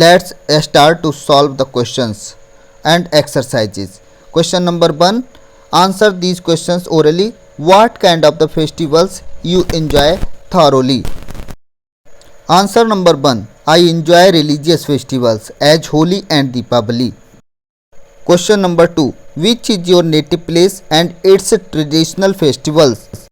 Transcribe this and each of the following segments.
Let's start to solve the questions and exercises. Question number 1. Answer these questions orally. What kind of the festivals you enjoy thoroughly? Answer number 1. I enjoy religious festivals as Holi and Deepavali. Question number 2. Which is your native place and its traditional festivals?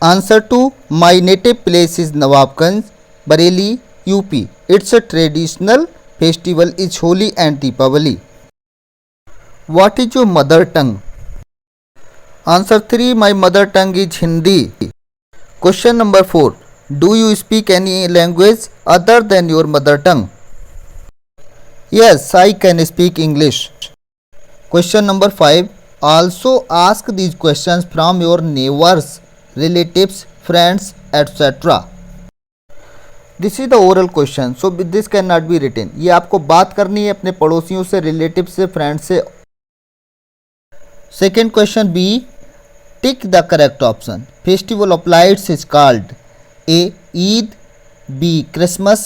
Answer 2. My native place is Nawabganj, Bareilly, UP. Its traditional festival is Holi and Deepavali. What is your mother tongue? Answer 3. My mother tongue is Hindi. Question number 4. Do you speak any language other than your mother tongue? Yes, I can speak English. Question number 5. Also ask these questions from your neighbors, relatives, friends, etc. This is the oral question, so this can not be written. ये आपको बात करनी है अपने पड़ोसियों से, relative से, friend से. Second question B. Tick the correct option. Festival of lights is called A Eid, B Christmas,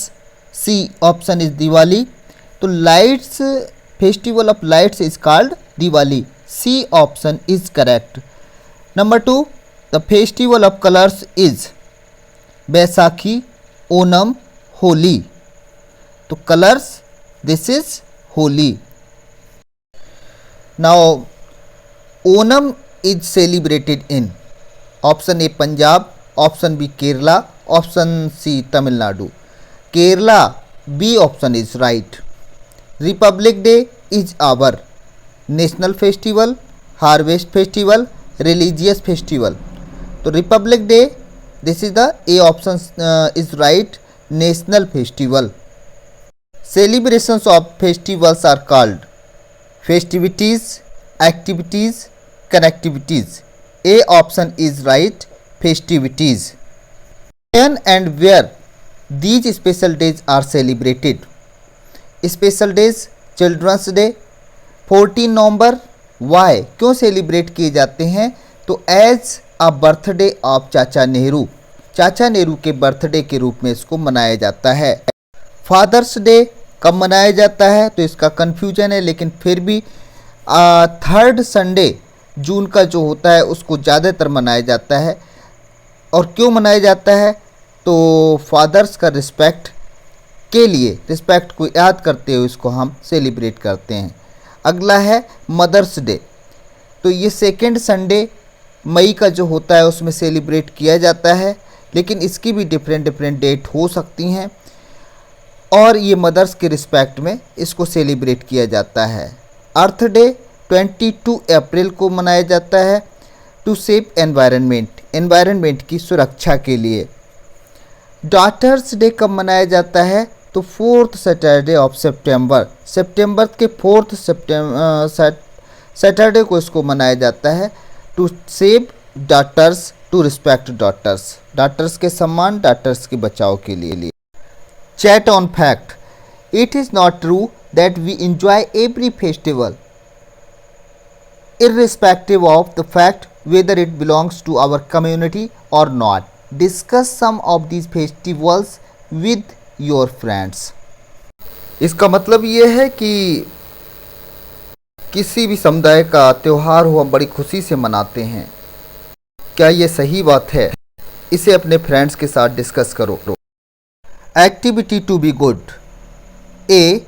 C option is Diwali. तो lights, festival of lights is called Diwali. C option is correct. Number 2. The festival of colours is Baisakhi, Onam, Holi. तो colours, this is Holi. Now Onam is celebrated in option A Punjab, option B Kerala, option C Tamil Nadu. Kerala, B option is right. Republic Day is our national festival, harvest festival, religious festival. तो Republic Day, this is the A option is right, national festival. Celebrations of festivals are called festivities, activities, connectivities. A option is right, festivities. When and where these special days are celebrated? Special days, Children's Day, 14 November. Why? क्यों celebrate किए जाते हैं? तो as a birthday of चाचा नेहरू, चाचा नेहरू के birthday के रूप में इसको मनाया जाता है. फादर्स डे कब मनाया जाता है? तो इसका कन्फ्यूजन है, लेकिन फिर भी थर्ड संडे जून का जो होता है उसको ज़्यादातर मनाया जाता है. और क्यों मनाया जाता है? तो फादर्स का रिस्पेक्ट के लिए, रिस्पेक्ट को याद करते हुए इसको हम सेलिब्रेट करते हैं. अगला है मदर्स डे. तो ये सेकेंड संडे मई का जो होता है उसमें सेलिब्रेट किया जाता है, लेकिन इसकी भी डिफरेंट डिफरेंट डेट हो सकती हैं. और ये मदर्स के रिस्पेक्ट में इसको सेलिब्रेट किया जाता है. अर्थ डे 22 अप्रैल को मनाया जाता है, टू सेव एनवायरनमेंट, एनवायरनमेंट की सुरक्षा के लिए. डॉटर्स डे कब मनाया जाता है? तो 4th सैटरडे ऑफ सितंबर, सितंबर के 4th सैटरडे को इसको मनाया जाता है, to save daughters, to respect daughters, daughters के सम्मान, डॉटर्स के बचाव के लिए. Chat on fact. It is not true that we enjoy every festival irrespective of the fact whether it belongs to our community or not. Discuss some of these festivals with your friends. इसका मतलब ये है कि किसी भी समुदाय का त्यौहार हो हम बड़ी खुशी से मनाते हैं. क्या ये सही बात है? इसे अपने फ्रेंड्स के साथ डिस्कस करो. Activity to be good. A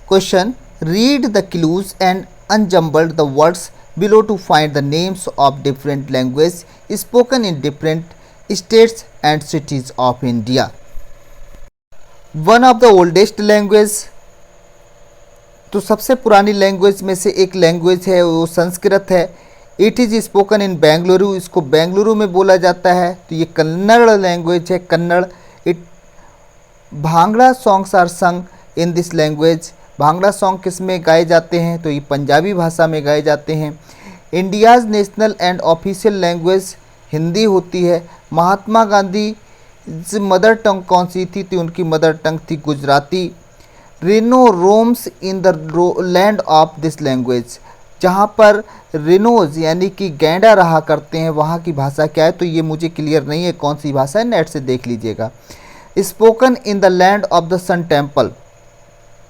question. Read the clues and unjumbled the words below to find the names of different languages spoken in different states and cities of India. One of the oldest language, तो सबसे पुरानी language में से एक language है वो संस्कृत है. It is spoken in Bengaluru, इसको बेंगलुरु में बोला जाता है. तो ये कन्नड़ लैंग्वेज है, Kannada. It bhangra songs are sung in this language. Bhangra song किस में गाए जाते हैं? तो ये पंजाबी भाषा में गाए जाते हैं. India's national and official language Hindi होती है. महात्मा गांधी मदर टंग कौन सी थी? तो उनकी मदर टंग थी Gujarati. Reno roams in the land of this language, जहाँ पर रिनोज यानी कि गैंडा रहा करते हैं वहाँ की भाषा क्या है? तो ये मुझे क्लियर नहीं है कौन सी भाषा है, नेट से देख लीजिएगा. Spoken in the land of the sun temple,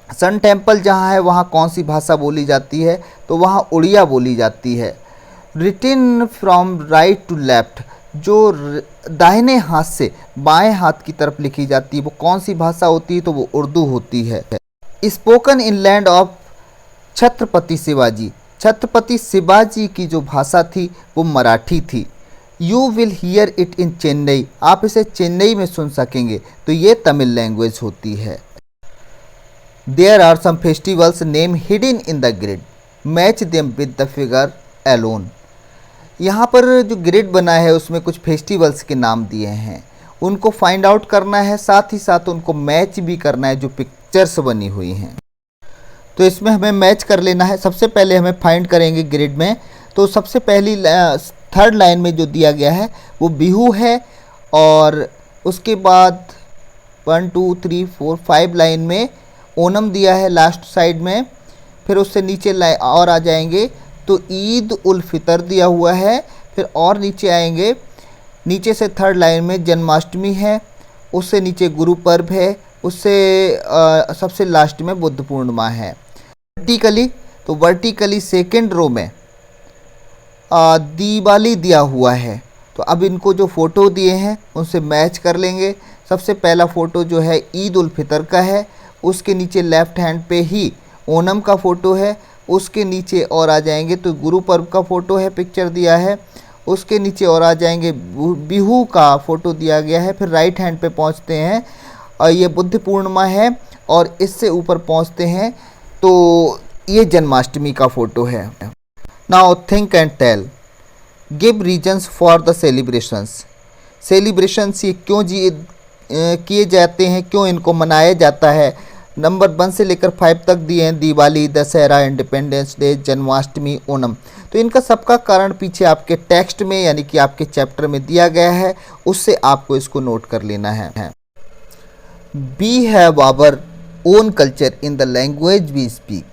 sun temple जहाँ है वहाँ कौन सी भाषा बोली जाती है, तो वहाँ उड़िया बोली जाती है। Written from right to left, जो दाहिने हाथ से बाएं हाथ की तरफ लिखी जाती है वो कौन सी भाषा होती है, तो वो उर्दू होती है। Spoken in land of Chhatrapati Shivaji, Chhatrapati Shivaji की जो भाषा थी वो मराठी थी। You will hear it in Chennai, आप इसे चेन्नई में सुन सकेंगे, तो ये तमिल लैंग्वेज होती है। There are some festivals name hidden in the grid, match them with the figure alone. यहाँ पर जो ग्रिड बना है उसमें कुछ फेस्टिवल्स के नाम दिए हैं, उनको फाइंड आउट करना है, साथ ही साथ उनको मैच भी करना है जो पिक्चर्स बनी हुई हैं। तो इसमें हमें मैच कर लेना है। सबसे पहले हमें फाइंड करेंगे ग्रिड में, तो सबसे पहली थर्ड लाइन में जो दिया गया है वो बिहू है, और उसके बाद 1 2 3 4 5 लाइन में ओनम दिया है लास्ट साइड में। फिर उससे नीचे और आ जाएंगे तो ईद उल फितर दिया हुआ है। फिर और नीचे आएंगे, नीचे से थर्ड लाइन में जन्माष्टमी है, उससे नीचे गुरु पर्व है, उससे सबसे लास्ट में बुद्ध पूर्णिमा है। वर्टिकली सेकेंड रो में दिवाली दिया हुआ है। तो अब इनको जो फ़ोटो दिए हैं उनसे मैच कर लेंगे। सबसे पहला फ़ोटो जो है ईद उल फितर का है, उसके नीचे लेफ़्ट हैंड पे ही ओनम का फ़ोटो है, उसके नीचे और आ जाएंगे तो गुरु पर्व का फ़ोटो है, पिक्चर दिया है, उसके नीचे और आ जाएंगे बिहू का फ़ोटो दिया गया है। फिर राइट हैंड पे पहुंचते हैं और ये बुद्ध पूर्णिमा है, और इससे ऊपर पहुंचते हैं तो ये जन्माष्टमी का फ़ोटो है। Now think and tell, give reasons for the celebrations. Celebrations ये क्यों किए जाते हैं, क्यों इनको मनाया जाता है। नंबर 1 से लेकर 5 तक दिए हैं, दिवाली, दशहरा, इंडिपेंडेंस डे, जन्माष्टमी, ओणम। तो इनका सबका कारण पीछे आपके टेक्स्ट में यानी कि आपके चैप्टर में दिया गया है, उससे आपको इसको नोट कर लेना है। We have our own culture in the language we speak,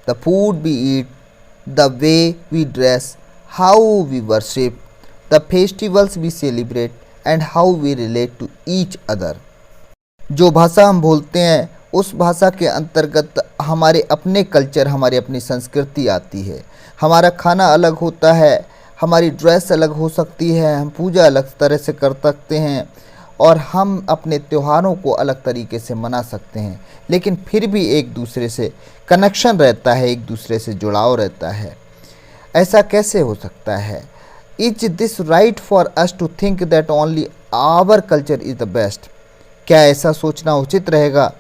the food we eat, the way we dress, how we worship, the festivals we celebrate and how we relate to each other. जो भाषा हम बोलते हैं उस भाषा के अंतर्गत हमारे अपने कल्चर, हमारी अपनी संस्कृति आती है। हमारा खाना अलग होता है, हमारी ड्रेस अलग हो सकती है, हम पूजा अलग तरह से कर सकते हैं, और हम अपने त्योहारों को अलग तरीके से मना सकते हैं, लेकिन फिर भी एक दूसरे से कनेक्शन रहता है, एक दूसरे से जुड़ाव रहता है। ऐसा कैसे हो सकता है? Is this right for us to think that only our culture is the best? क्या ऐसा सोचना उचित रहेगा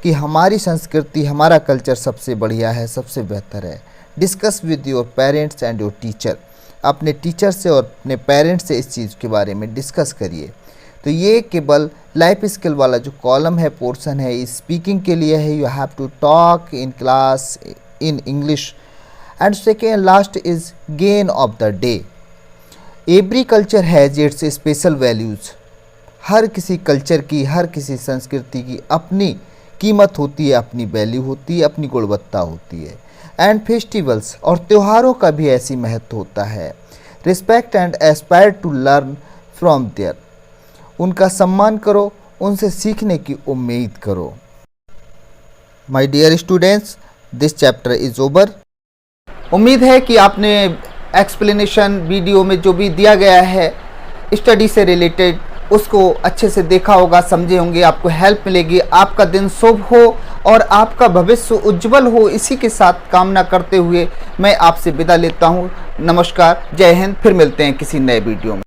कि हमारी संस्कृति, हमारा कल्चर सबसे बढ़िया है, सबसे बेहतर है? Discuss with your parents and your teacher. अपने टीचर से और अपने पेरेंट्स से इस चीज़ के बारे में डिस्कस करिए। तो ये केवल लाइफ स्किल वाला जो कॉलम है, पोर्शन है, स्पीकिंग के लिए है। You have to talk in class in English. And second last is gain of the day. Every culture has its special values. हर किसी कल्चर की, हर किसी संस्कृति की अपनी कीमत होती है, अपनी वैल्यू होती है, अपनी गुणवत्ता होती है। एंड फेस्टिवल्स, और त्योहारों का भी ऐसी महत्व होता है। Respect and aspire to learn from there. उनका सम्मान करो, उनसे सीखने की उम्मीद करो। My dear students, this chapter is over. उम्मीद है कि आपने एक्सप्लेनेशन वीडियो में जो भी दिया गया है स्टडी से रिलेटेड उसको अच्छे से देखा होगा, समझे होंगे, आपको हेल्प मिलेगी। आपका दिन शुभ हो और आपका भविष्य उज्जवल हो, इसी के साथ कामना करते हुए मैं आपसे विदा लेता हूँ। नमस्कार, जय हिंद। फिर मिलते हैं किसी नए वीडियो में।